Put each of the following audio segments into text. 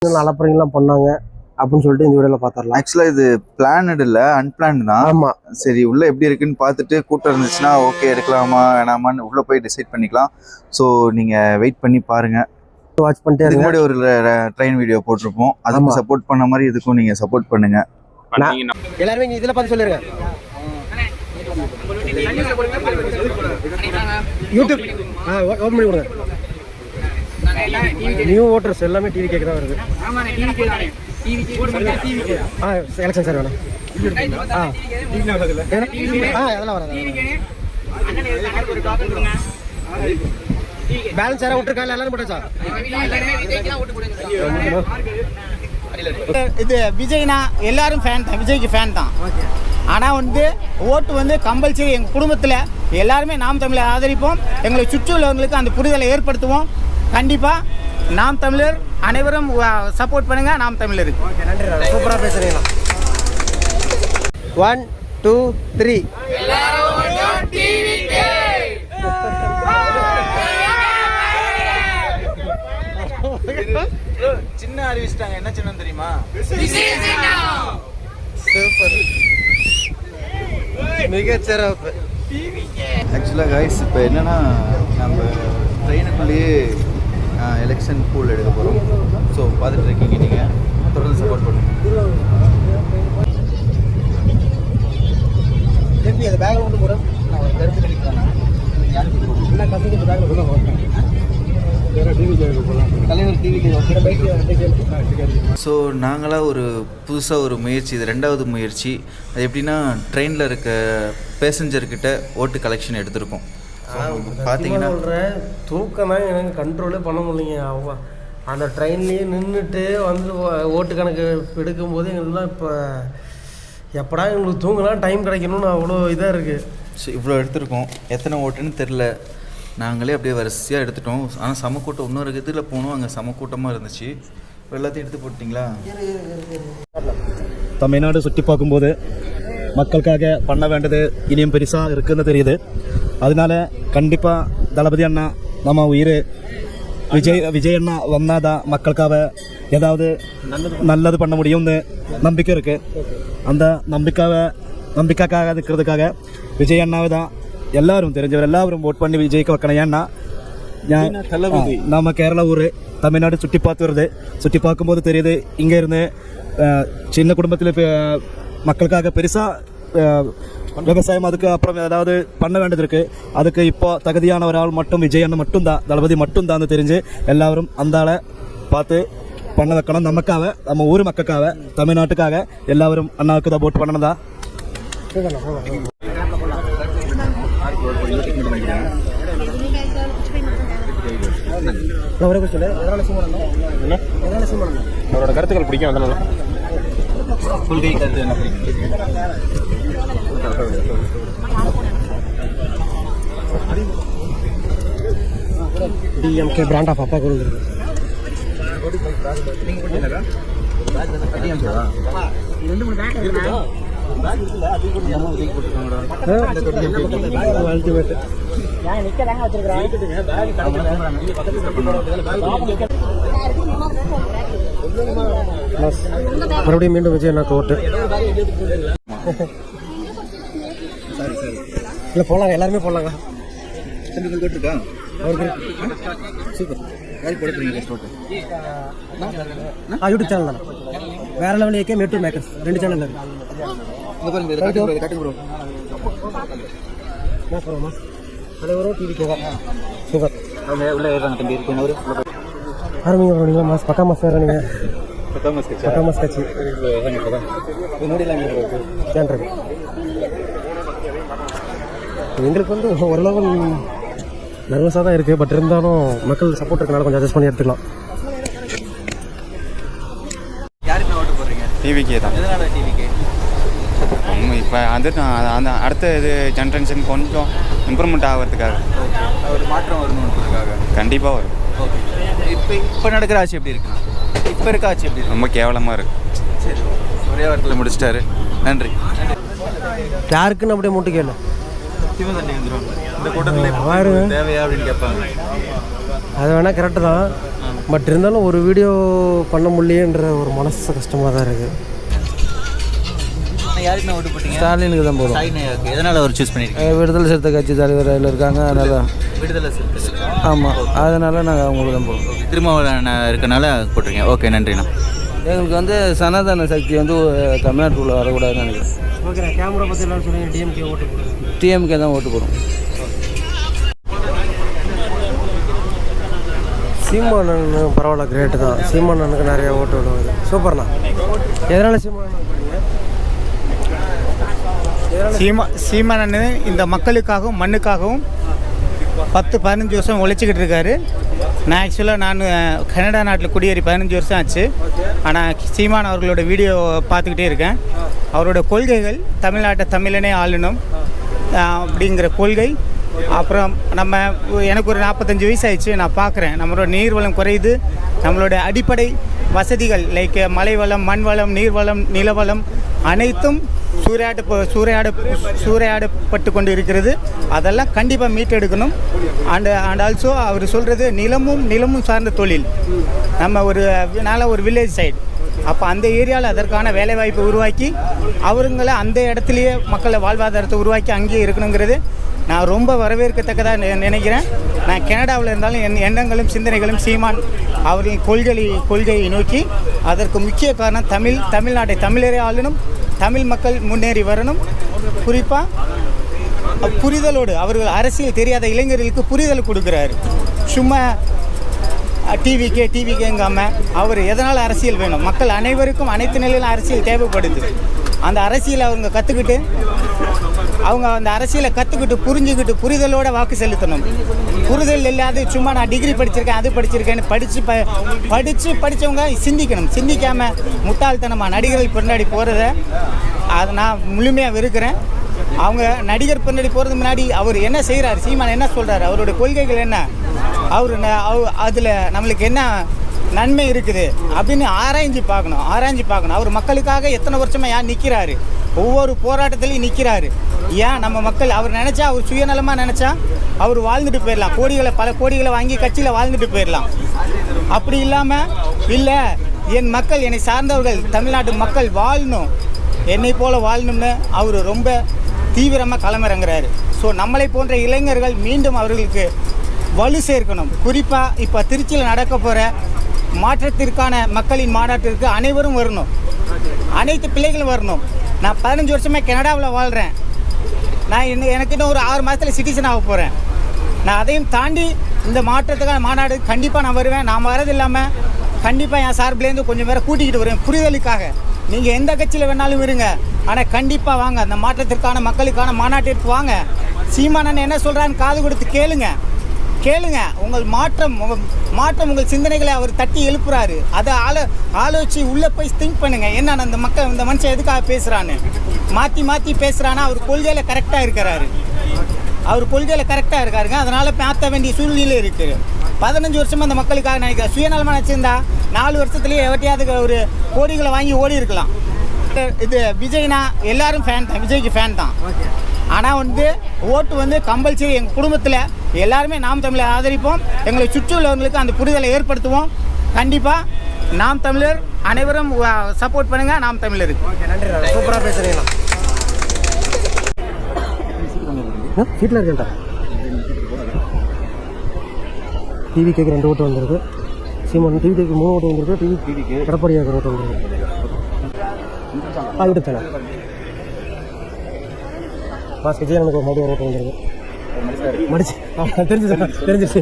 அலப்பறைங்கெல்லாம் பண்ணாங்க அப்படின்னு சொல்லிட்டு இந்த வீடியோவில் பார்த்துடலாம். ஆக்சுவலாக இது பிளானட் இல்லை, அன்பிளான்டு தான். ஆமாம். சரி, உள்ளே எப்படி இருக்குன்னு பார்த்துட்டு கூட்டம் இருந்துச்சுன்னா ஓகே எடுக்கலாமா வேணாமான்னு உள்ளே போய் டிசைட் பண்ணிக்கலாம். ஸோ நீங்கள் வெயிட் பண்ணி பாருங்கள், வாட்ச் பண்ணிட்டே இருங்க. முன்னாடி ஒரு ட்ரெயின் வீடியோ போட்டிருப்போம், அதுக்கு சப்போர்ட் பண்ண மாதிரி இதுக்கும் நீங்கள் சப்போர்ட் பண்ணுங்கள். எல்லாருமே நீங்கள் இதில் பார்த்து சொல்லிடுங்க. யூடியூப் ஓப்பன் பண்ணி கொடுங்க. நியூ ஓட்டர்ஸ் எல்லாமே டிவி கேட்க தான் வருது. எலெக்ஷன் சார் வேணும். அதெல்லாம் வராது. பேலன்ஸ் யாராவது விட்டுருக்காங்க, எல்லாரும் போட்டா இது விஜய்னா எல்லாரும் ஃபேன் தான், விஜய்க்கு ஃபேன் தான். ஆனால் வந்து ஓட்டு வந்து கம்பல்சரி எங்கள் குடும்பத்தில் எல்லாருமே நாம் தமிழர் ஆதரிப்போம். எங்களை சுற்றி உள்ளவங்களுக்கு அந்த புரிதலை ஏற்படுத்துவோம். கண்டிப்பாக நாம் தமிழர் அனைவரும் சப்போர்ட் பண்ணுங்க. நாம் தமிழருக்கு நன்றி. சூப்பராக பேசுறீங்களா? 1 2 3 சின்ன அறிவிச்சிட்டாங்க. என்ன சின்னம் தெரியுமா? சூப்பர், மிகச்சிறப்பு. ஆக்சுவலாக கைஸ் இப்போ என்னென்னா நம்ம ட்ரெயினுக்குள்ளேயே எலெக்ஷன் பூல் எடுக்க போகிறோம். ஸோ பார்த்துட்டு இருக்கீங்க, நீங்கள் தொடர்ந்து சப்போர்ட் பண்ணுங்க. அதை பேக்கில் கொண்டு போகிறேன். நான் ஒரு கருத்து கிடைக்கிறேன். எல்லா கசக்கு பேக்கில் கொண்டு போகிறேன். ஸோ நாங்களாக ஒரு புதுசாக ஒரு முயற்சி, இது 2வது முயற்சி. அது எப்படின்னா ட்ரெயினில் இருக்க பேசஞ்சர்கிட்ட ஓட்டு கலெக்ஷன் எடுத்திருக்கோம். பார்த்தீங்கன்னா தூக்கம் தான் எனக்கு கண்ட்ரோலே பண்ண முடியலைங்க. அவங்க அந்த ட்ரெயின்லேயே நின்றுட்டு வந்து ஓட்டு கணக்கு எடுக்கும்போது எங்களுக்குலாம் இப்போ எப்படா எங்களுக்கு தூங்கலாம் டைம் கிடைக்கணும்னு அவ்வளோ இதாக இருக்குது. ஸோ இவ்வளோ எடுத்திருக்கோம். எத்தனை ஓட்டுன்னு தெரில, நாங்களே அப்படியே வரிசையாக எடுத்துட்டோம். ஆனால் சமக்கூட்டம் இன்னொரு இதில் போனோம், அங்கே சமக்கூட்டமாக இருந்துச்சு. எல்லாத்தையும் எடுத்து போட்டிங்களா? தமிழ்நாடு சுற்றி பார்க்கும்போது மக்களுக்காக பண்ண வேண்டியது இனியும் பெருசாக இருக்குன்னு தெரியுது. அதனால கண்டிப்பாக தளபதி அண்ணா நம்ம உயிர் விஜய் அண்ணா வந்தாதான் மக்களுக்காக ஏதாவது நல்லது பண்ண முடியும்னு நம்பிக்கை இருக்குது. அந்த நம்பிக்கைக்காக இருக்கிறதுக்காக விஜய் அண்ணாவை தான் எல்லாரும் தெரிஞ்சவர் எல்லாரும் ஓட் பண்ணி விஜய்க்கு வைக்கணும். ஏன்னா நம்ம கேரளா ஊர், தமிழ்நாடு சுற்றி பார்த்து வருது. சுற்றி பார்க்கும்போது தெரியுது, இங்கே இருந்து சின்ன குடும்பத்தில் மக்களுக்காக பெருசாக விவசாயம் அதுக்கு அப்புறம் ஏதாவது பண்ண வேண்டியது இருக்குது. அதுக்கு இப்போ தகுதியான ஒரு ஆள் மட்டும் விஜய் அண்ணன் மட்டும்தான், தளபதி மட்டும்தான் தெரிஞ்சு எல்லாரும் அந்த ஆளை பார்த்து பண்ண வைக்கணும். நமக்காக, நம்ம ஊர் மக்களுக்காக, தமிழ்நாட்டுக்காக எல்லாரும் அண்ணாவுக்கு தான் ஓட் பண்ணணும் தான். அவரோட கருத்துக்கள் பிடிக்கும். அதனால டிஎம்கே பிராண்ட் ஆஃப் அப்பா கொடுக்குறது. மறுபடியும் மீண்டும் விஜய் அண்ணாக்கு ஓட்டு. இல்லை போடலாங்க, எல்லாருமே போடலாங்க. யூடியூப் சேனல் தானே, வேற level AK Mettur makers 2 channel இருக்கு. TV super. ஆரம்பிங்க ப்ரோ. மாஸ் பக்கா மாஸ் வேறு. நீங்கள் பக்கா மாஸ் கட்சி எங்களுக்கு வந்து ஓரளவு நர்வஸாக தான் இருக்குது. பட் இருந்தாலும் மக்கள் சப்போர்ட் இருக்கனால கொஞ்சம் அட்ஜஸ்ட் பண்ணி எடுத்துக்கலாம். யாருக்கு ஓட்டு போடுறீங்க? டிவிக்கே தான். எதனால டிவிக்கே? இப்போ அந்த அடுத்த இது ஜென்ரேஷன் கொஞ்சம் இம்ப்ரூவ்மெண்ட் ஆகிறதுக்காக, ஒரு மாற்றம் வரணுன்றதுக்காக. கண்டிப்பாக வரும். ஓகே. இப்போ நடக்கிற ஆட்சி எப்படி இருக்குண்ணா? இப்போ இருக்க ஆட்சி எப்படி? ரொம்ப கேவலமாக இருக்குது. சரி, ஒரே வாரத்தில் முடிச்சிட்டாரு. நன்றி. யாருக்குன்னு அப்படியே மூட்டு கேளு. சத்தியமாக தண்ணி வந்துடும் இந்த கூட்டத்தில் பாருங்க. தேவையா அப்படின்னு கேட்பாங்க. அது வேணால் கரெக்டு தான், பட் இருந்தாலும் ஒரு வீடியோ பண்ண முடியன்ற ஒரு மனசு கஷ்டமாக தான் இருக்குது. யாருக்கு நான் ஓட்டு போட்டீங்க? ஸ்டாலினுக்கு தான் போகிறோம். சாய்னாக்கு எதனால் அவர் சூஸ் பண்ணியிருக்கீங்க? விடுதலை சிறுத்தை கட்சி தலைவர் அதில் இருக்காங்க, அதனால். விடுதலை சிறுத்தை. ஆமாம், அதனால் நாங்கள் அவங்களுக்கு தான் போகிறோம். திருமாவளவன் இருக்கனால போட்டிருக்கேன். ஓகே, நன்றிண்ணா. எங்களுக்கு வந்து சனாதன சக்தி வந்து தமிழ்நாட்டுக்குள்ளே வரக்கூடாதுன்னு நினைக்கிறேன். ஓகே, கேமரா பற்றி எல்லாம் சொல்லுங்க. டிஎம்கே ஓட்டு போடுங்க. டிஎம்கே தான் ஓட்டு போடுறோம். சீமானன் பரவாயில்ல, கிரேட்டு தான். சீமானனுக்கு நிறைய ஓட்டு விடுவாங்க. சூப்பர்ண்ணா. எதனால் சீமானன் சீமானன் இந்த மக்களுக்காகவும் மண்ணுக்காகவும் 10-15 வருஷம் உழைச்சிக்கிட்டு இருக்காரு. நான் கனடா நாட்டில் குடியேறி 15 வருஷம் ஆச்சு. ஆனால் சீமான் அவர்களோட வீடியோ பார்த்துக்கிட்டே இருக்கேன். அவரோட கொள்கைகள் தமிழ்நாட்டை தமிழனே ஆளணும் அப்படிங்கிற கொள்கை. அப்புறம் எனக்கு ஒரு 45 வயசு ஆயிடுச்சு. நான் பார்க்குறேன் நம்மளோட நீர்வளம் குறையுது. நம்மளோட அடிப்படை வசதிகள் லைக் மலை வளம், மண் வளம், நீர்வளம், நிலவளம் அனைத்தும் சூறையாடப்பட்டு கொண்டு இருக்கிறது. அதெல்லாம் கண்டிப்பாக மீட்டெடுக்கணும். அண்ட் ஆல்சோ அவர் சொல்கிறது நிலமும் சார்ந்த தொழில். நம்ம ஒரு வில்லேஜ் சைடு, அப்போ அந்த ஏரியாவில் அதற்கான வேலைவாய்ப்பை உருவாக்கி அவருங்களை அந்த இடத்துலையே மக்களை வாழ்வாதாரத்தை உருவாக்கி அங்கேயே இருக்கணுங்கிறது நான் ரொம்ப வரவேற்கத்தக்கதாக நினைக்கிறேன். நான் கனடாவில் இருந்தாலும் என் எண்ணங்களும் சிந்தனைகளும் சீமான் அவர்களின் கொள்கையை நோக்கி. அதற்கு முக்கிய காரணம் தமிழ்நாட்டை தமிழரே ஆளணும், தமிழ் மக்கள் முன்னேறி வரணும். குறிப்பாக புரிதலோடு அவர்கள் அரசியல் தெரியாத இளைஞர்களுக்கு புரிதல் கொடுக்குறாரு. சும்மா டிவிக்கேங்காமல் அவர் எதனால் அரசியல் வேணும், மக்கள் அனைவருக்கும் அனைத்து நிலையிலும் அரசியல் தேவைப்படுது. அந்த அரசியலை அவங்க அந்த அரசியலை கற்றுக்கிட்டு புரிஞ்சுக்கிட்டு புரிதலோட வாக்கு செலுத்தணும். புரிதல் இல்லாத சும்மா நான் டிகிரி படிச்சிருக்கேன், அது படிச்சிருக்கேன்னு படித்தவங்க சிந்திக்கணும். சிந்திக்காமல் முட்டாள்தனமாக நடிகர்கள் பின்னாடி போகிறத அதை நான் முழுமையாக வெறுக்கிறேன். அவங்க நடிகர் பின்னாடி போகிறது முன்னாடி அவர் என்ன செய்கிறார், சீமான் என்ன சொல்கிறார், அவருடைய கொள்கைகள் என்ன, அதில் நம்மளுக்கு என்ன நன்மை இருக்குது அப்படின்னு ஆராய்ஞ்சு பார்க்கணும். அவர் மக்களுக்காக எத்தனை வருஷமாக ஏன் நிற்கிறாரு, ஒவ்வொரு போராட்டத்திலையும் நிற்கிறாரு. ஏன் நம்ம மக்கள் அவர் நினச்சா, அவர் சுயநலமாக நினச்சா அவர் வாழ்ந்துட்டு போயிடலாம். பல கோடிகளை வாங்கி கட்சியில் வாழ்ந்துட்டு போயிடலாம். அப்படி இல்லாமல் இல்லை, என் மக்கள், என்னை சார்ந்தவர்கள், தமிழ்நாட்டு மக்கள் வாழணும், என்னை போல் வாழணும்னு அவர் ரொம்ப தீவிரமாக களமிறங்குறாரு. ஸோ நம்மளை போன்ற இளைஞர்கள் மீண்டும் அவர்களுக்கு வலு சேர்க்கணும். குறிப்பாக இப்போ திருச்சியில் நடக்க போகிற மாற்றத்திற்கான மக்களின் மாநாட்டிற்கு அனைவரும் வரணும், அனைத்து பிள்ளைகளும் வரணும். நான் 15 வருஷமாக கனடாவில் வாழ்கிறேன். எனக்கு இன்னும் ஒரு 6 மாதத்தில் சிட்டிசன் ஆக போகிறேன். நான் அதையும் தாண்டி இந்த மாற்றத்துக்கான மாநாடு கண்டிப்பாக நான் வருவேன். நான் வரது இல்லாமல் கண்டிப்பாக என் சார்பிலேருந்து கொஞ்சம் பேரை கூட்டிக்கிட்டு வருவேன் புரிதலுக்காக. நீங்கள் எந்த கட்சியில் வேணாலும் இருங்க, ஆனால் கண்டிப்பாக வாங்க, அந்த மாற்றத்திற்கான மக்களுக்கான மாநாட்டிற்கு வாங்க. சீமானன் என்ன சொல்கிறான்னு காது கொடுத்து கேளுங்க. உங்கள் மாற்றம் உங்கள் சிந்தனைகளை அவர் தட்டி எழுப்புறாரு. அதை ஆலோசித்து உள்ளே போய் திங்க் பண்ணுங்க. என்ன இந்த மனுஷன் எதுக்காக பேசுகிறான்னு மாற்றி பேசுகிறான்னா அவர் கொள்கையில் கரெக்டாக இருக்காருங்க. அதனால் மாற்ற வேண்டிய சூழ்நிலை இருக்குது. 15 வருஷமாக அந்த மக்களுக்காக நினைக்கிறேன். சுயநலமாக நினச்சிருந்தா 4 வருஷத்துலேயே எவட்டையாவது ஒரு கோடிகளை வாங்கி ஓடி இருக்கலாம். இது விஜய்னா எல்லாரும் ஃபேன் தான், விஜய்க்கு ஃபேன் தான். ஆனால் ஓட்டு கம்பல்சரி. எங்கள் குடும்பத்தில் எல்லாருமே நாம் தமிழர் ஆதரிப்போம். எங்களை சுற்றியுள்ளவங்களுக்கு அந்த புரிதலை ஏற்படுத்துவோம். கண்டிப்பாக நாம் தமிழர் அனைவரும் சப்போர்ட் பண்ணுங்கள். நாம் தமிழருக்கு. ஓகே, நன்றி. சூப்பராக பேசுகிறீங்களா? வீட்டில் இருக்கேன்டா. டிவிக்கு 2 ஓட்டு வந்திருக்கு. சீமான் டிவிக்கு 3 ஓட்டு வந்திருக்கு. டிவிக்கு எடப்பாடியாக ஓட்டு வந்திருக்கு. யூடியூப் சேனல் பாஸ் விஜயனுக்கு ஒரு மறுபடியும் ஓட்டு வந்திருக்கு. தெரிஞ்சிச்சு.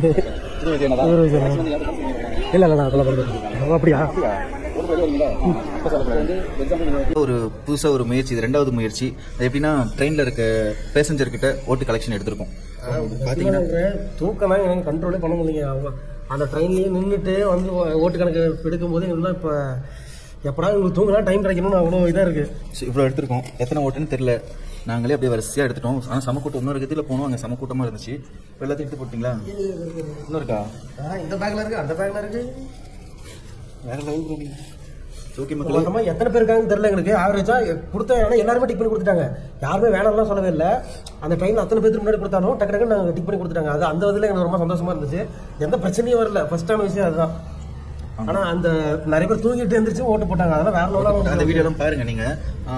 இல்லை நான் சொல்ல அப்படியா? ஒரு புதுசாக ஒரு முயற்சி, இது 2வது முயற்சி. அது எப்படின்னா ட்ரெயினில் இருக்க பேசஞ்சர்கிட்ட ஓட்டு கலெக்ஷன் எடுத்திருக்கோம். பார்த்தீங்கன்னா தூக்கம் தான் எனக்கு கண்ட்ரோலே பண்ண முடியலைங்க. அவங்க அந்த ட்ரெயின்லேயே நின்றுட்டு ஓட்டு கணக்கு எடுக்கும்போது எங்களுக்குலாம் இப்போ எப்படா உங்களுக்கு தூங்கலாம் டைம் கிடைக்கணும்னு அவ்வளோ இதாக இருக்குது. இவ்வளோ எடுத்திருக்கோம். எத்தனை ஓட்டுன்னு தெரியல. நாங்களே அப்படியே வரிசையாக எடுத்துட்டோம். ஆனால் சமக்கூட்டம் இன்னொரு இதில் போனோம், அங்கே சமக்கூட்டமாக இருந்துச்சு. இப்போ எல்லாத்தையும் எடுத்து போட்டிங்களா? இன்னும் இருக்கா? இந்த பேக்கில் இருக்குது, அந்த பேக்கில் இருக்குது. வேறு லெவல். ஓகே மக்கள் எத்தனை பேர் இருக்காங்கன்னு தெரியல. எங்களுக்கு ஆவரேஜாக கொடுத்த எல்லாருமே டிக் பண்ணி கொடுத்துட்டாங்க. யாருமே வேணாம்லாம் சொல்லவே இல்லை. அந்த ட்ரெயினில் அத்தனை பேருக்கு முன்னாடி கொடுத்தாலும் டக்கு டக்குன்னு நாங்கள் டிக் பண்ணி கொடுத்துட்டாங்க. அது அந்த இதில் எனக்கு ரொம்ப சந்தோஷமாக இருந்துச்சு. எந்த பிரச்சனையும் வரல. ஃபஸ்ட்டான விஷயம் அதுதான். ஆனால் அந்த நிறைய பேர் தூங்கிட்டு எழுந்திரிச்சு ஓட்டு போட்டாங்க. அதெல்லாம் வேற லெவலாக அந்த வீடியோலாம் பாருங்க நீங்கள்.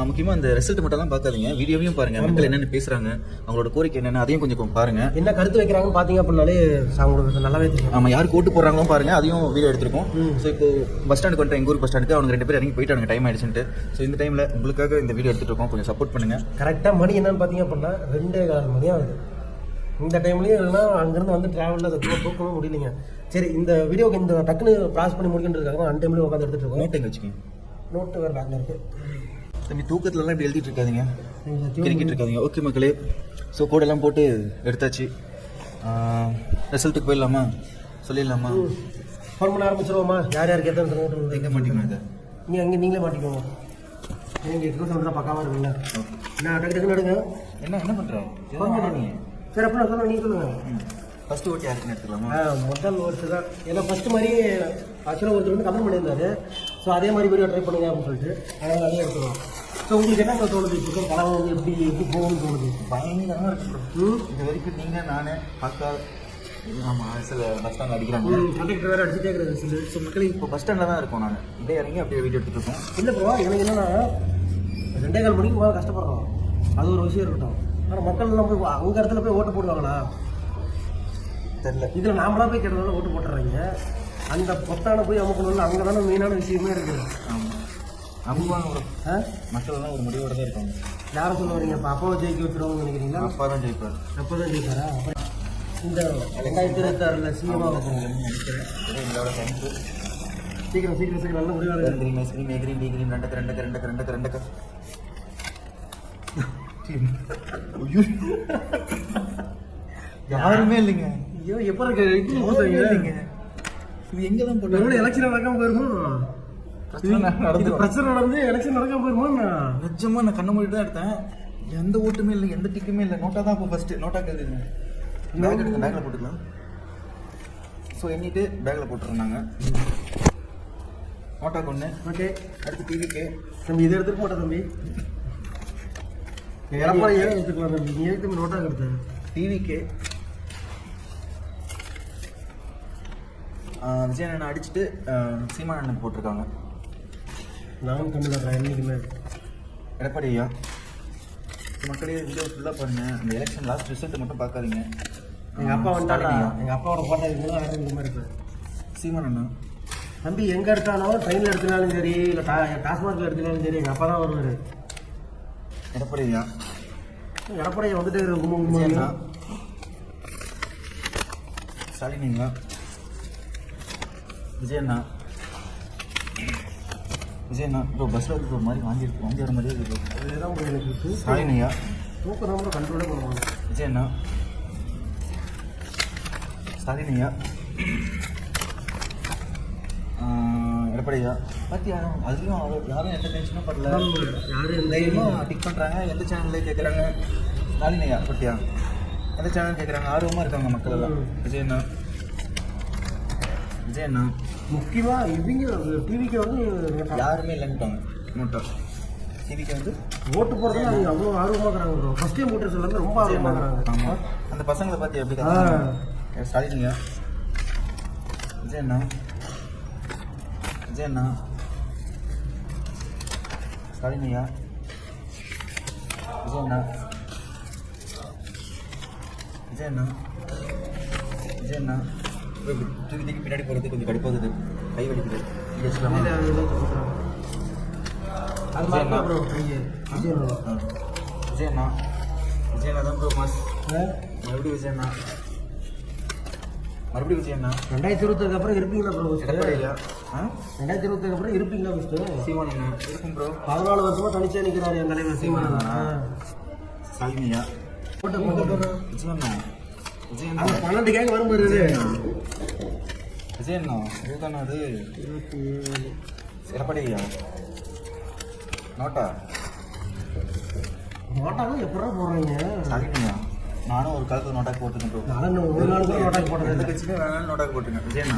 முக்கியமாக அந்த ரிசல்ட் மட்டும்லாம் பார்க்காதீங்க, வீடியோவையும் பாருங்க. மக்கள் என்னென்ன பேசுகிறாங்க, அவங்களோட கோரிக்கை என்னென்ன, அதையும் கொஞ்சம் பாருங்க. என்ன கருத்து வைக்கிறாங்கன்னு பார்த்தீங்க அப்படின்னாலே அவங்களுக்கு நல்லாவே தெரியும். ஆமாம், யாருக்கு ஓட்டு போடுறாங்களோ பாருங்க, அதையும் வீடியோ எடுத்திருக்கோம். ஸோ இப்போ பஸ் ஸ்டாண்டுக்கு வந்துட்டு எங்கள் ஊர் பஸ் ஸ்டாண்டுக்கு அவங்க 2 பேர் இறங்கி போயிட்டாங்க, டைம் ஆயிடுச்சுட்டு. ஸோ இந்த டைமில் உங்களுக்காக இந்த வீடியோ எடுத்துகிட்டு இருக்கோம், கொஞ்சம் சப்போர்ட் பண்ணுங்க. கரெக்டாக மணி என்னன்னு பார்த்தீங்க அப்படின்னா 2:15 மணி ஆகுது. இந்த டைம்லேயும் இல்லைன்னா அங்கேருந்து வந்து ட்ராவலில் தூக்கணும் முடியலைங்க. சரி, இந்த வீடியோக்கு இந்த டக்குன்னு ப்ராஸ் பண்ணி முடிக்கின்றதுக்காக அந்த டைம்லேயும் உட்காந்து எடுத்துகிட்டு இருக்கோம். நோட்டு எங்கே வச்சுக்கோங்க, நோட்டு வேறு பேக்கில் இருக்குது. தம்பி தூக்கத்துலலாம் இப்படி எழுதிட்டு இருக்காதீங்க, கிரிக்கிட்டு இருக்காதீங்க. ஓகே மக்களே, ஸோ கோடெல்லாம் போட்டு எடுத்தாச்சு. ரிசல்ட்டுக்கு போயிடலாமா, சொல்லிடலாமா? ஃபோன் பண்ண ஆரம்பிச்சிருவோமா? யார் யாருக்கு எத்தனை நோட்டு எங்கே மாட்டிக்கணும் இதை? அங்கே நீங்களே மாட்டிக்கோங்க. நீங்கள் எதுக்கும் சொல்கிறா பக்காவாக இருக்குங்களா? நான் டக்கு டக்குன்னு எடுங்க. என்ன பண்ணுறேன்? ஃபோன் பண்ணுறீங்க. சரி, அப்போ நான் சொல்லுவேன், நீங்கள் சொல்லுங்கள். ஃபஸ்ட்டு ஓட்டு யாருக்குன்னு எடுத்துக்கலாமா? முதல் ஓட்டு தான். ஏன்னா ஃபஸ்ட்டு மாதிரி ஆக்சுவலாக ஒருத்தர் வந்து கமெண்ட் பண்ணியிருந்தாரு. ஸோ அதே மாதிரி வீடியோ ட்ரை பண்ணுங்க அப்படின்னு சொல்லிட்டு அதனால் அதே எடுத்துக்கலாம். ஸோ உங்களுக்கு என்ன தோணுது? இப்போ படம் வந்து எப்படி போகணும்னு தோணுது? பயங்கரமாக இருக்கு. இது வரைக்கும் நீங்கள் நானே பார்க்க ஆமாம், சில பஸ் ஸ்டாண்டில் அடிக்கிறாங்க, கண்டக்டர் வேறு அடிச்சுட்டே இருக்கிறது சொல்லு. ஸோ மக்களுக்கு இப்போ பஸ் ஸ்டாண்டில் தான் இருக்கோம். நான் இப்படியே இறங்கி அப்படியே வீடியோ எடுத்துகிட்டு இருக்கோம். இல்லை ப்ரோ, எனக்கு என்னென்னா 2:15 மணிக்கு போக கஷ்டப்படுறோம், அது ஒரு விஷயம் இருக்கட்டும். ஆனால் மக்கள் எல்லாம் போய் அவங்க இடத்துல போய் ஓட்டு போடுவாங்களா தெரியல. இதில் நாமளாக போய் கேட்டதால ஓட்டு போட்டுறாங்க. அந்த பொத்தான போய் அமுக்கணும்னு அங்கே தானே மெயினான விஷயமே இருக்குது. ஆமாம், அமுக்குவாங்க ப்ரோ. மக்கள் எல்லாம் ஒரு முடிவோடு தான் இருக்காங்க. யாரை சொல்ல வரீங்க? இப்போ அப்பாவை ஜெயிக்க வச்சுருவாங்கன்னு நினைக்கிறீங்களா? அப்பா தான் ஜெயிப்பார். அப்போ தான் ஜெயிப்பாரா? இந்த 2026 சிஎம்மாக நினைக்கிறேன். எங்களோட டைம்க்கு சீக்கிரம் சீக்கிரம் சீக்கிரம் நல்ல முடிவாக இருக்குது. கிரீன் ஐஸ்கிரீம், ஏக்ரீம், டீக்ரீம், ரெண்டக்க யாருமே இல்லைங்க. ஐயோ, எப்போ இருக்கு இல்லைங்க. இது எங்கே தான் போட்டு எலெக்ஷன் நடக்காம போயிருமோ? பிரச்சனை நடந்து எலெக்ஷன் நடக்காம போயிருமோ? நிஜமாக நான் கண்ண மூடிட்டு தான் எடுத்தேன். எந்த ஓட்டுமே இல்லை, எந்த டிக்குமே இல்லை. நோட்டா தான் இப்போ ஃபஸ்ட்டு நோட்டா கேட்குதுங்க. பேக் எடுத்து பேக்கில் போட்டுக்கலாம். ஸோ எண்ணிட்டு பேக்கில் போட்டுருவோம் நாங்கள். நோட்டா கொண்டு ஓகே. அடுத்து டிவிக்கு தம்பி இதை எடுத்துக்க மாட்டேன் தம்பி. எடப்பாடி ஏன் எடுத்துக்கலாம் தம்பி? நீ எதுக்கு நோட்டா எடுத்தேன்? டிவிக்கு விஜயன் அடிச்சுட்டு சீமான் அண்ணனுக்கு போட்டிருக்காங்க. நானும் தமிழ் என்னைக்குமே எடப்பாடி ஐயா. மக்களே வீடியோ ஃபுல்லாக பாருங்கள். அந்த எலெக்ஷன் லாஸ்ட் ரிசல்ட் மட்டும் பார்க்காதீங்க. எங்கள் அப்பா வந்துட்டாரா? எங்கள் அப்பாவோட ஃபோட்டோ இருக்கும்போது யாரும் இந்த மாதிரி இருப்பேன். சீமான் அண்ணா தம்பி எங்கே எடுத்தாலும் ட்ரெயினில் எடுத்துனாலும் சரி, இல்லை டாஸ்மாகில் எடுத்துனாலும் சரி, எங்கள் அப்பா தான் வருவார். எடப்பாடி ஐயா. எடப்பாடியை வந்துட்டு விஜயண்ணா, ஸ்டாலின் ஐயா, விஜயண்ணா இப்போ பஸ்ஸில் இருக்கிற ஒரு மாதிரி வாங்கி வர மாதிரியே இருக்குது. அதுதான் எனக்கு ஸ்டாலின் ஐயா, தூக்கம் தான் கூட கண்ட்ரோலே பண்ணுவாங்க. விஜயண்ணா, ஸ்டாலின் ஐயா, எடப்பாடி ஐயா. பார்த்தியா, அதுலேயும் யாரும் எந்த டென்ஷனும் படல. யாரும் தைரியமாக டிக் பண்ணுறாங்க. எந்த சேனலில் கேட்குறாங்க ஸ்டாலின் ஐயா பற்றியா, எந்த சேனல் கேட்குறாங்க, ஆர்வமாக இருக்காங்க மக்கள் எல்லாம். விஜயண்ணா முக்கியமாக இவங்க டிவிக்கு வந்து யாருமே இல்லைன்ட்டாங்க. நோட்டா டிவிக்கு வந்து ஓட்டு போடுறதுல அவங்க அவ்வளோ ஆர்வமாக இருக்கிறாங்க. ஃபஸ்ட் டைம் ஓட்டு சொல்லுறது ரொம்ப ஆர்வமாக இருக்கிறாங்க. ஆமாம், அந்த பசங்களை பார்த்து எப்படி கற்றுறாங்க. ஸ்டாலின் ஐயா, விஜயண்ணா, ஸ்டாலின் ஐயா, விஜயண்ணா. தூக்கி பின்னாடி போகிறது கொஞ்சம் கடுப்பாகுது, கை வலிக்குது. விஜயண்ணா தான் ப்ரோ மாஸ். மறுபடியும் விஜயண்ணா 2020 அப்புறம் இருப்பீங்களா ப்ரோ? எடப்பாடி ஐயா. 2020 அப்புறம் இருப்பீங்களா ஃபஸ்ட்டு? சீமான் அண்ணா இருக்கும் ப்ரோ. 14 வருஷமாக தனிச்சே நிற்கிறாரு என் தலைவர் சீமான். ஸ்டாலின் ஐயா, விஜயண்ணா, 12 கேங்க வரும் பாரு. விஜயண்ணா இதுதானே அது. 27 எடப்பாடி ஐயா. நோட்டா நோட்டாலும் எப்படா போடுறீங்க? ஸ்டாலின் ஐயா, நானும் ஒரு காலத்தில் நோட்டாக்கு போட்டுருக்கேன் ப்ரோ. நானும் ஒரு நாள் கூட நோட்டாக்கு போட்டது எந்த இல்லை. கட்சியுமே வேணாலும் நோட்டாக்கு போட்டுருங்க. விஜயண்ணா,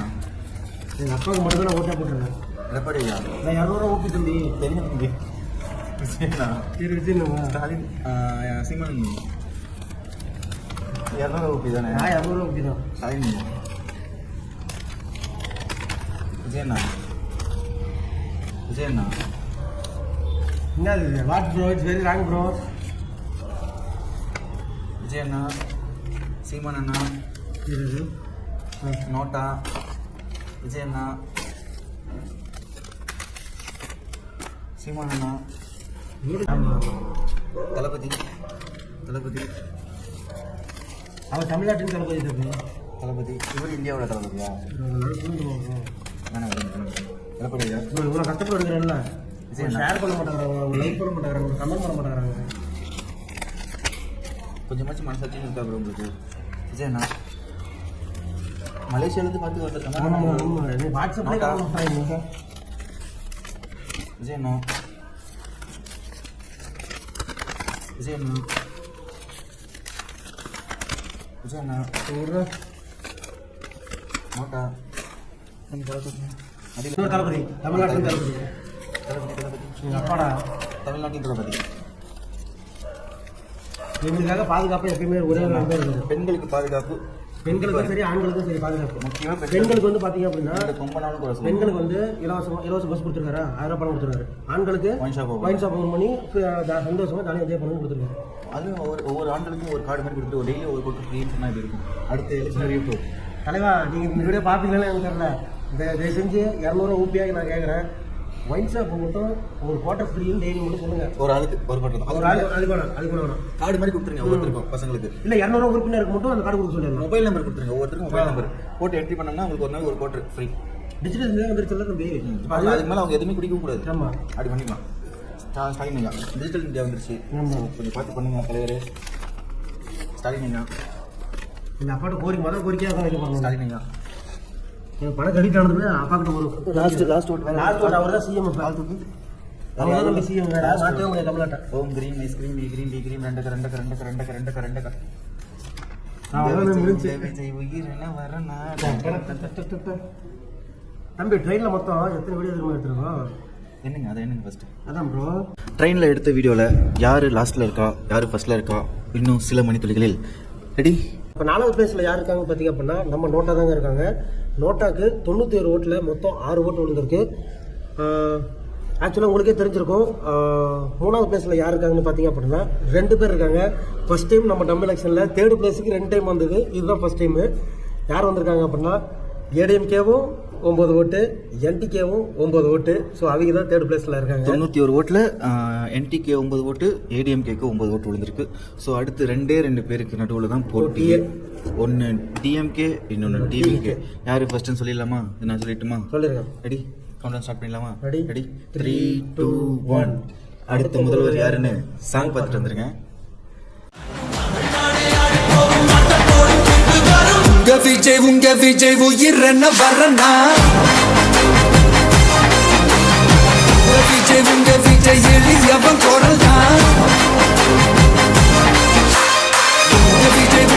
எங்கள் அப்பாவுக்கு மட்டும் தான் ஓட்டே போட்டுருக்கேன். எடப்பாடி ஐயா. நான் 200 ஊப்பி தம்பி. தெரியும் தம்பி. விஜயண்ணா, சரி வச்சுருந்தா ஸ்டாலின், சீமான், 200 தானே? நான் 200 ரூபா தான். ஸ்டாலின் விஜயண்ணா என்னது what bro, it's very wrong bro. விஜயண்ணா, சீமான் அண்ணா, நோட்டா, விஜயண்ணா, சீமான் அண்ணா, தளபதி. அவன் தமிழ்நாட்டின் தளபதி தளபதி இவர் இந்தியாவோட தளபதியா? தளபதியா? இவ்வளோ கஷ்டப்பட்டு எடுக்கிறேன்ல, ஷேர் பண்ண மாட்டேங்கிறாங்க, லைக் பண்ண மாட்டேங்கிறாங்க, கமெண்ட் பண்ண மாட்டேங்கிறாங்க. கொஞ்சமாச்சும் மனசாட்சியும் இருக்கா ப்ரோ உங்களுக்கு? விஜயண்ணா மலேசியாவிலேருந்து பார்த்து வந்துருக்காங்க. வாட்ஸ்அப்ல விஜயண்ணா நோட்டா தளபதி, தமிழ்நாட்டின் தளபதி. எங்கள் அப்பாடா தமிழ்நாட்டின் தளபதி. எங்களுக்காக பாதுகாப்பு எப்பயுமே ஒரே ஒரு நம்பர் இருக்குது. பெண்களுக்கு பாதுகாப்பு, பெண்களுக்கும் சரி ஆண்களுக்கும் சரி பாதுகாப்பு. முக்கியமாக பெண்களுக்கு வந்து பார்த்தீங்க அப்படின்னா ரொம்ப நாளும் கூட பெண்களுக்கு வந்து இலவச பஸ் கொடுத்துருக்காரு, 1000 பணம் கொடுத்துருக்காரு. ஆண்களுக்கு ஒயின் ஷாப் ஓப்பன் பண்ணி சந்தோஷமாக ஜாலியாக என்ஜாய் பண்ணி கொடுத்துருக்காரு. அதுவும் ஒவ்வொரு ஆண்களுக்கும் ஒரு கார்டு மாதிரி கொடுத்து ஒரு டெய்லி ஒரு கோட்டு ஃப்ரீன்னு சொன்னால் இப்படி இருக்கும். அடுத்த எலெக்ஷன் அறிவிப்பு. தலைவா, நீங்கள் இந்த வீடியோ பார்ப்பீங்களா எனக்கு தெரியல. தயவு செஞ்சு 200 ஊப்பியாக நான் கேட்குறேன். ஒயின் ஷாப் மட்டும் ஒரு கோட்டை ஃப்ரீன்னு டெய்லி மட்டும் சொல்லுங்கள். ஒரு ஆளுக்கு ஒரு கோட்டை தான். ஒரு ஆள் அதுக்கு வேணும். கார்டு மாதிரி கொடுத்துருங்க ஒவ்வொருத்தருக்கும் பசங்களுக்கு. இல்லை 200 உறுப்பினருக்கு மட்டும் அந்த கார்டு கொடுக்க சொல்லிடலாம். மொபைல் நம்பர் கொடுத்துருங்க ஒவ்வொருத்தருக்கும். மொபைல் நம்பர் போட்டு என்ட்ரி பண்ணோம்னா உங்களுக்கு ஒரு நாள் ஒரு கோட்டர் ஃப்ரீ. டிஜிட்டல் வந்துருச்சு தம்பி. அதுக்கு மேலே அவங்க எதுவுமே குடிக்கவும் கூடாது. ஆமாம், அப்படி பண்ணிக்கலாம். ஸ்டாலின் ஐயா, டிஜிட்டல் இந்தியா வந்துருச்சு. கொஞ்சம் பார்த்து பண்ணுங்க தலைவர். ஸ்டாலின் ஐயா, எங்கள் அப்பாட்ட முதல் கோரிக்கையாக தான் வைக்க போகிறோம். ஸ்டாலின் ஐயா எனக்கு பணம் கிரெடிட் ஆனது அப்பாக்கிட்ட வரும். லாஸ்ட் ஓட்டு அவர் தான் சிஎம். அவர் தான் நம்ம சிஎம். மாற்றவே முடியாது தமிழ்நாட்டை. ஓம் கிரீம் ஐஸ்கிரீம் ஈ கிரீம் டி கிரீம் ரெண்டு தம்பி ட்ரெயினில் மொத்தம் எத்தனை வீடியோ திரும்ப எடுத்துருக்கோம்? என்னங்க அது என்னங்க ஃபஸ்ட்டு அதான் ப்ரோ, ட்ரெயினில் எடுத்த வீடியோவில் யார் லாஸ்ட்டில் இருக்கா யார் ஃபஸ்ட்டில் இருக்கா இன்னும் சில மணித்துளிகளில் ரெடி. இப்போ 4வது பிளேஸில் யார் இருக்காங்க பார்த்தீங்க அப்படின்னா நம்ம நோட்டா தாங்க இருக்காங்க. நோட்டாக்கு 91 ஓட்டில் மொத்தம் 6 ஓட்டு விழுந்திருக்கு. ஆக்சுவலாக உங்களுக்கே தெரிஞ்சிருக்கும். 3வது பிளேஸில் யார் இருக்காங்கன்னு பார்த்தீங்க அப்படின்னா 2 பேர் இருக்காங்க. ஃபஸ்ட் டைம் நம்ம டம்மி எலெக்ஷனில் 3rd பிளேஸுக்கு 2 டைம் வந்தது. இதுதான் ஃபஸ்ட் டைமு. யார் வந்திருக்காங்க அப்படின்னா ஏடிஎம்கேவும் 9 ஓட்டு, என்டிகேவும் 9 ஓட்டு. ஸோ அவங்க தான் 3rd பிளேஸில் இருக்காங்க. 91 ஓட்டில் என்டிகே 9 ஓட்டு, ஏடிஎம்கேக்கு 9 ஓட்டு விழுந்திருக்கு. ஸோ அடுத்து 2 பேருக்கு நடுவில் தான் போட்டியே. ஒன்று டிஎம்கே, இன்னொன்று டிவிகே. யார் ஃபர்ஸ்ட்னு சொல்லிடலாமா? நான் சொல்லிட்டுமா? சொல்லிருங்க. ரெடி, கவுண்ட் ஸ்டார்ட் பண்ணிடலாமா? ரெடி 3, 2, 1. அடுத்த முதல்வர் யாருன்னு சாங் பார்த்துட்டு வந்துருங்க. உங்க விஜய் உயிரன வரனா, உங்க விஜய் எளியவன் குரல் தான்.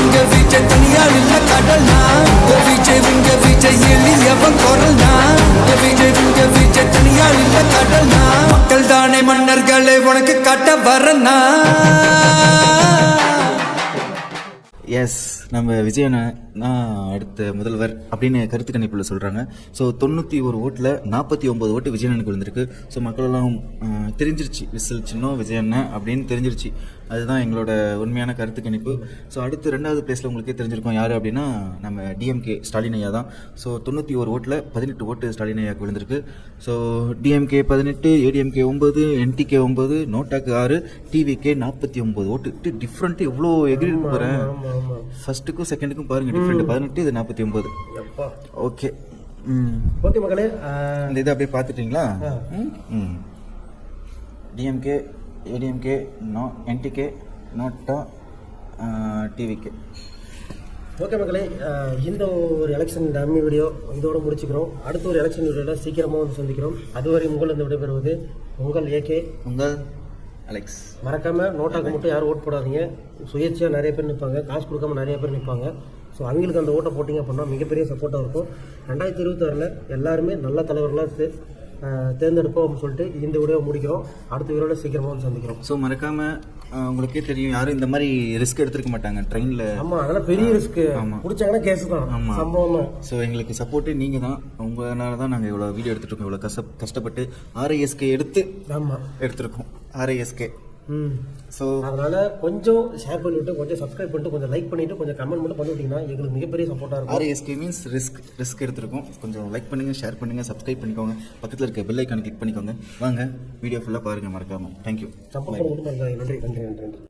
உங்க விஜய் தனியார் இல்ல கடல்னா, உங்க விஜய் எளியவன் குரல் தான். உங்க விஜய் தனியார் இல்ல கடல்னா, மக்கள் தானே மன்னர்களே உனக்கு காட்ட வரனா. எஸ், நம்ம விஜயனை தான் அடுத்த முதல்வர் அப்படின்னு கருத்து கணிப்பில் சொல்கிறாங்க. ஸோ 91 ஓட்டில் 49 ஓட்டு விஜயனுக்கு விழுந்திருக்கு. ஸோ மக்களெல்லாம் தெரிஞ்சிருச்சு விசில் சின்னம் விஜயண்ணன் அப்படின்னு தெரிஞ்சிருச்சு. அதுதான் எங்களோட உண்மையான கருத்து கணிப்பு. ஸோ அடுத்து 2வது பிளேஸில் உங்களுக்கே தெரிஞ்சிருக்கோம் யார் அப்படின்னா நம்ம டிஎம்கே ஸ்டாலின் ஐயா தான். ஸோ 91 ஓட்டில் 18 ஓட்டு ஸ்டாலின் ஐயாவுக்கு விழுந்திருக்கு. So DMK 18, ADMK 9, NTK 9, நோட்டாக்கு 6, TVK 49 ஓட்டு. டிஃப்ரெண்ட்டு எவ்வளோ எகிரி போகிறேன். ஃபர்ஸ்ட்டுக்கும் செகண்டுக்கும் பாருங்க டிஃப்ரெண்ட். 18, இது 49. ஓகே ஓகே மக்களே, இந்த இதை அப்படியே பார்த்துட்டிங்களா? DMK, ADMK, NTK, NOTA, TVK. Okay மக்களே, இந்த ஒரு எலெக்ஷன் டம்மி வீடியோ இதோட முடிச்சுக்கிறோம். அடுத்த ஒரு எலெக்ஷன் வீடியோவில் சீக்கிரமாக வந்து சந்திக்கிறோம். அதுவரை உங்களிருந்து விடைபெறுவது உங்கள் ஏகே, உங்கள் அலெக்ஸ். மறக்காமல் நோட்டாக்கு மட்டும் யாரும் ஓட் போடாதீங்க. சுயேட்சையாக நிறைய பேர் நிற்பாங்க, காசு கொடுக்காம நிறைய பேர் நிற்பாங்க. ஸோ அவங்களுக்கு அந்த ஓட்டை போட்டிங்க அப்படின்னா மிகப்பெரிய சப்போர்ட்டாக இருக்கும். 2026 எல்லாருமே நல்ல தலைவர்களாக தேர்ந்தெடுப்போம் அப்படின்னு சொல்லிட்டு இந்த வீடியோ முடிக்கிறோம். அடுத்த வீடியோட சீக்கிரமாக வந்து சந்திக்கிறோம். ஸோ மறக்காமல் உங்களுக்கே தெரியும் யாரும் இந்த மாதிரி ரிஸ்க் எடுத்துருக்க மாட்டாங்க ட்ரெயினில். ஆமாம், அதெல்லாம் பெரிய ரிஸ்க்கு. பிடிச்சாங்கன்னா கேஸ் தான். ஆமாம், சம்பவம் தான். ஸோ எங்களுக்கு சப்போர்ட்டு நீங்கள் தான். உங்களால தான் நாங்கள் இவ்வளோ வீடியோ எடுத்துகிட்டு இருக்கோம். இவ்வளோ கஷ்டப்பட்டு RISK எடுத்துருக்கோம். RISK. ஸோ அதனால் கொஞ்சம் ஷேர் பண்ணிவிட்டு, கொஞ்சம் சப்ஸ்கிரைப் பண்ணிட்டு, கொஞ்சம் லைக் பண்ணிவிட்டு, கொஞ்சம் கமெண்ட் மட்டும் பண்ணிவிட்டிங்கன்னா எங்களுக்கு மிகப்பெரிய சப்போர்ட்டாக இருக்கும். RISK மீன்ஸ் ரிஸ்க் எடுத்துருக்கோம். கொஞ்சம் லைக் பண்ணுங்கள், ஷேர் பண்ணுங்கள், சப்ஸ்கிரைப் பண்ணிக்கோங்க. பக்கத்தில் இருக்க பெல் ஐக்கானை கிளிக் பண்ணிக்கோங்க. வாங்க வீடியோ ஃபுல்லாக பாருங்கள் மறக்காமல். தேங்க்யூ. சப்போர்ட் பண்ண மட்டும் நன்றி.